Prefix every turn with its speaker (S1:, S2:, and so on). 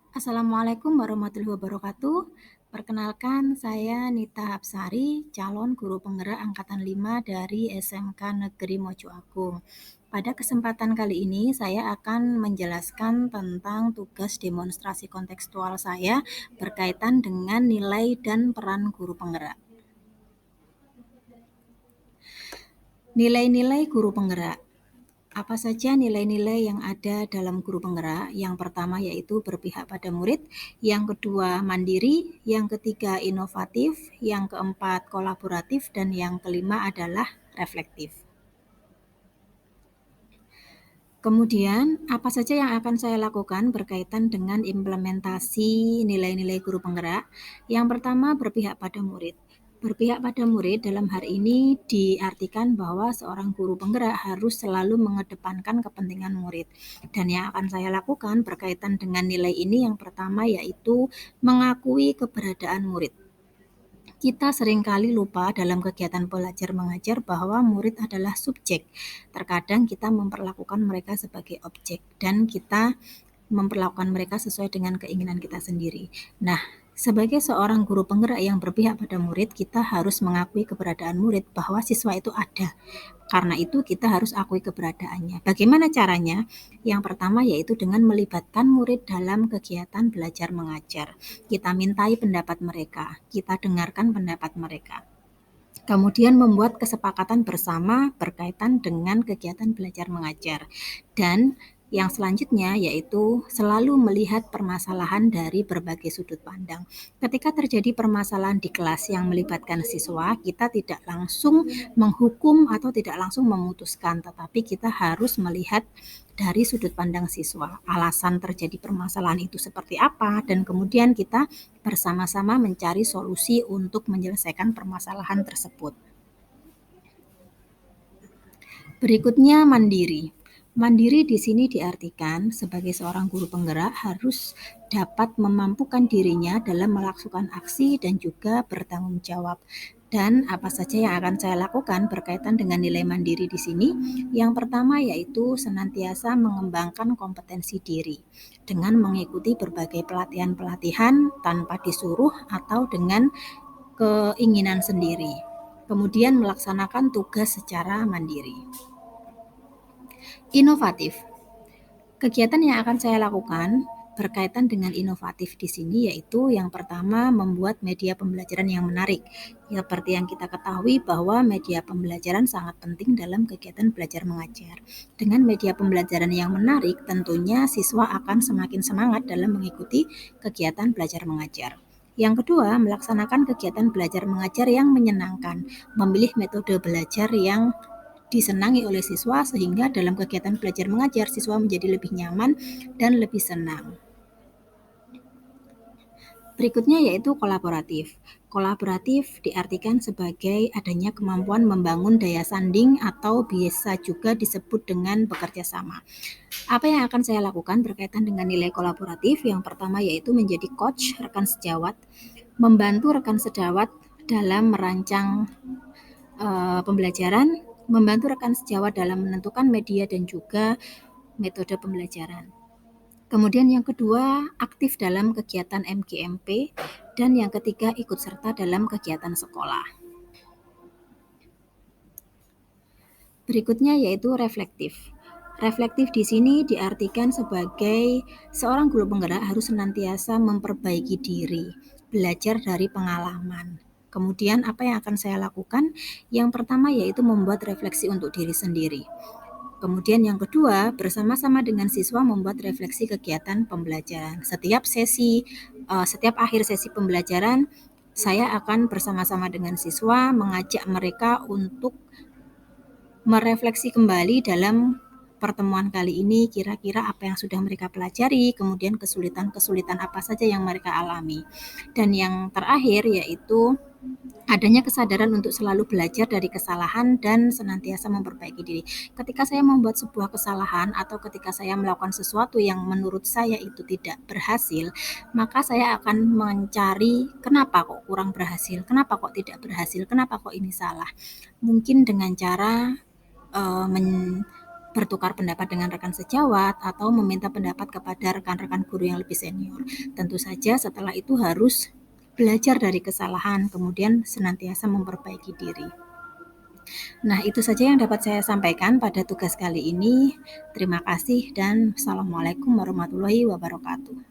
S1: Assalamualaikum warahmatullahi wabarakatuh. Perkenalkan, saya Nita Hapsari, calon guru penggerak angkatan 5 dari SMK Negeri Mojo Agung. Pada kesempatan kali ini, saya akan menjelaskan tentang tugas demonstrasi kontekstual saya berkaitan dengan nilai dan peran guru penggerak. Nilai-nilai guru penggerak. Apa saja nilai-nilai yang ada dalam guru penggerak? Yang pertama yaitu berpihak pada murid, yang kedua mandiri, yang ketiga inovatif, yang keempat kolaboratif, dan yang kelima adalah reflektif. Kemudian, apa saja yang akan saya lakukan berkaitan dengan implementasi nilai-nilai guru penggerak? Yang pertama, berpihak pada murid. Berpihak pada murid dalam hal ini diartikan bahwa seorang guru penggerak harus selalu mengedepankan kepentingan murid. Dan yang akan saya lakukan berkaitan dengan nilai ini yang pertama yaitu mengakui keberadaan murid. Kita seringkali lupa dalam kegiatan belajar mengajar bahwa murid adalah subjek. Terkadang kita memperlakukan mereka sebagai objek dan kita memperlakukan mereka sesuai dengan keinginan kita sendiri. Nah, sebagai seorang guru penggerak yang berpihak pada murid, kita harus mengakui keberadaan murid bahwa siswa itu ada. Karena itu kita harus akui keberadaannya. Bagaimana caranya? Yang pertama yaitu dengan melibatkan murid dalam kegiatan belajar mengajar. Kita mintai pendapat mereka, kita dengarkan pendapat mereka. Kemudian membuat kesepakatan bersama berkaitan dengan kegiatan belajar mengajar. Dan yang selanjutnya yaitu selalu melihat permasalahan dari berbagai sudut pandang. Ketika terjadi permasalahan di kelas yang melibatkan siswa, kita tidak langsung menghukum atau tidak langsung memutuskan, tetapi kita harus melihat dari sudut pandang siswa, alasan terjadi permasalahan itu seperti apa, dan kemudian kita bersama-sama mencari solusi untuk menyelesaikan permasalahan tersebut. Berikutnya mandiri. Mandiri di sini diartikan sebagai seorang guru penggerak harus dapat memampukan dirinya dalam melakukan aksi dan juga bertanggung jawab. Dan apa saja yang akan saya lakukan berkaitan dengan nilai mandiri di sini? Yang pertama yaitu senantiasa mengembangkan kompetensi diri dengan mengikuti berbagai pelatihan-pelatihan tanpa disuruh atau dengan keinginan sendiri. Kemudian melaksanakan tugas secara mandiri. Inovatif. Kegiatan yang akan saya lakukan berkaitan dengan inovatif di sini yaitu yang pertama membuat media pembelajaran yang menarik. Seperti yang kita ketahui bahwa media pembelajaran sangat penting dalam kegiatan belajar mengajar. Dengan media pembelajaran yang menarik, tentunya siswa akan semakin semangat dalam mengikuti kegiatan belajar mengajar. Yang kedua, melaksanakan kegiatan belajar mengajar yang menyenangkan, memilih metode belajar yang disenangi oleh siswa sehingga dalam kegiatan belajar mengajar siswa menjadi lebih nyaman dan lebih senang. Berikutnya yaitu kolaboratif. Kolaboratif diartikan sebagai adanya kemampuan membangun daya sanding atau biasa juga disebut dengan bekerja sama. Apa yang akan saya lakukan berkaitan dengan nilai kolaboratif? Yang pertama yaitu menjadi coach rekan sejawat, membantu rekan sejawat dalam merancang pembelajaran, membantu rekan sejawat dalam menentukan media dan juga metode pembelajaran. Kemudian yang kedua, aktif dalam kegiatan MGMP, dan yang ketiga, ikut serta dalam kegiatan sekolah. Berikutnya yaitu reflektif. Reflektif di sini diartikan sebagai seorang guru penggerak harus senantiasa memperbaiki diri, belajar dari pengalaman. Kemudian apa yang akan saya lakukan? Yang pertama yaitu membuat refleksi untuk diri sendiri. Kemudian yang kedua, bersama-sama dengan siswa membuat refleksi kegiatan pembelajaran. Setiap akhir sesi pembelajaran, saya akan bersama-sama dengan siswa mengajak mereka untuk merefleksi kembali dalam pertemuan kali ini kira-kira apa yang sudah mereka pelajari, kemudian kesulitan-kesulitan apa saja yang mereka alami. Dan yang terakhir yaitu adanya kesadaran untuk selalu belajar dari kesalahan dan senantiasa memperbaiki diri. Ketika saya membuat sebuah kesalahan atau ketika saya melakukan sesuatu yang menurut saya itu tidak berhasil, maka saya akan mencari kenapa kok kurang berhasil, kenapa kok tidak berhasil, kenapa kok ini salah. Mungkin dengan cara bertukar pendapat dengan rekan sejawat, atau meminta pendapat kepada rekan-rekan guru yang lebih senior. Tentu saja setelah itu harus belajar dari kesalahan, kemudian senantiasa memperbaiki diri. Nah, itu saja yang dapat saya sampaikan pada tugas kali ini. Terima kasih dan Assalamualaikum warahmatullahi wabarakatuh.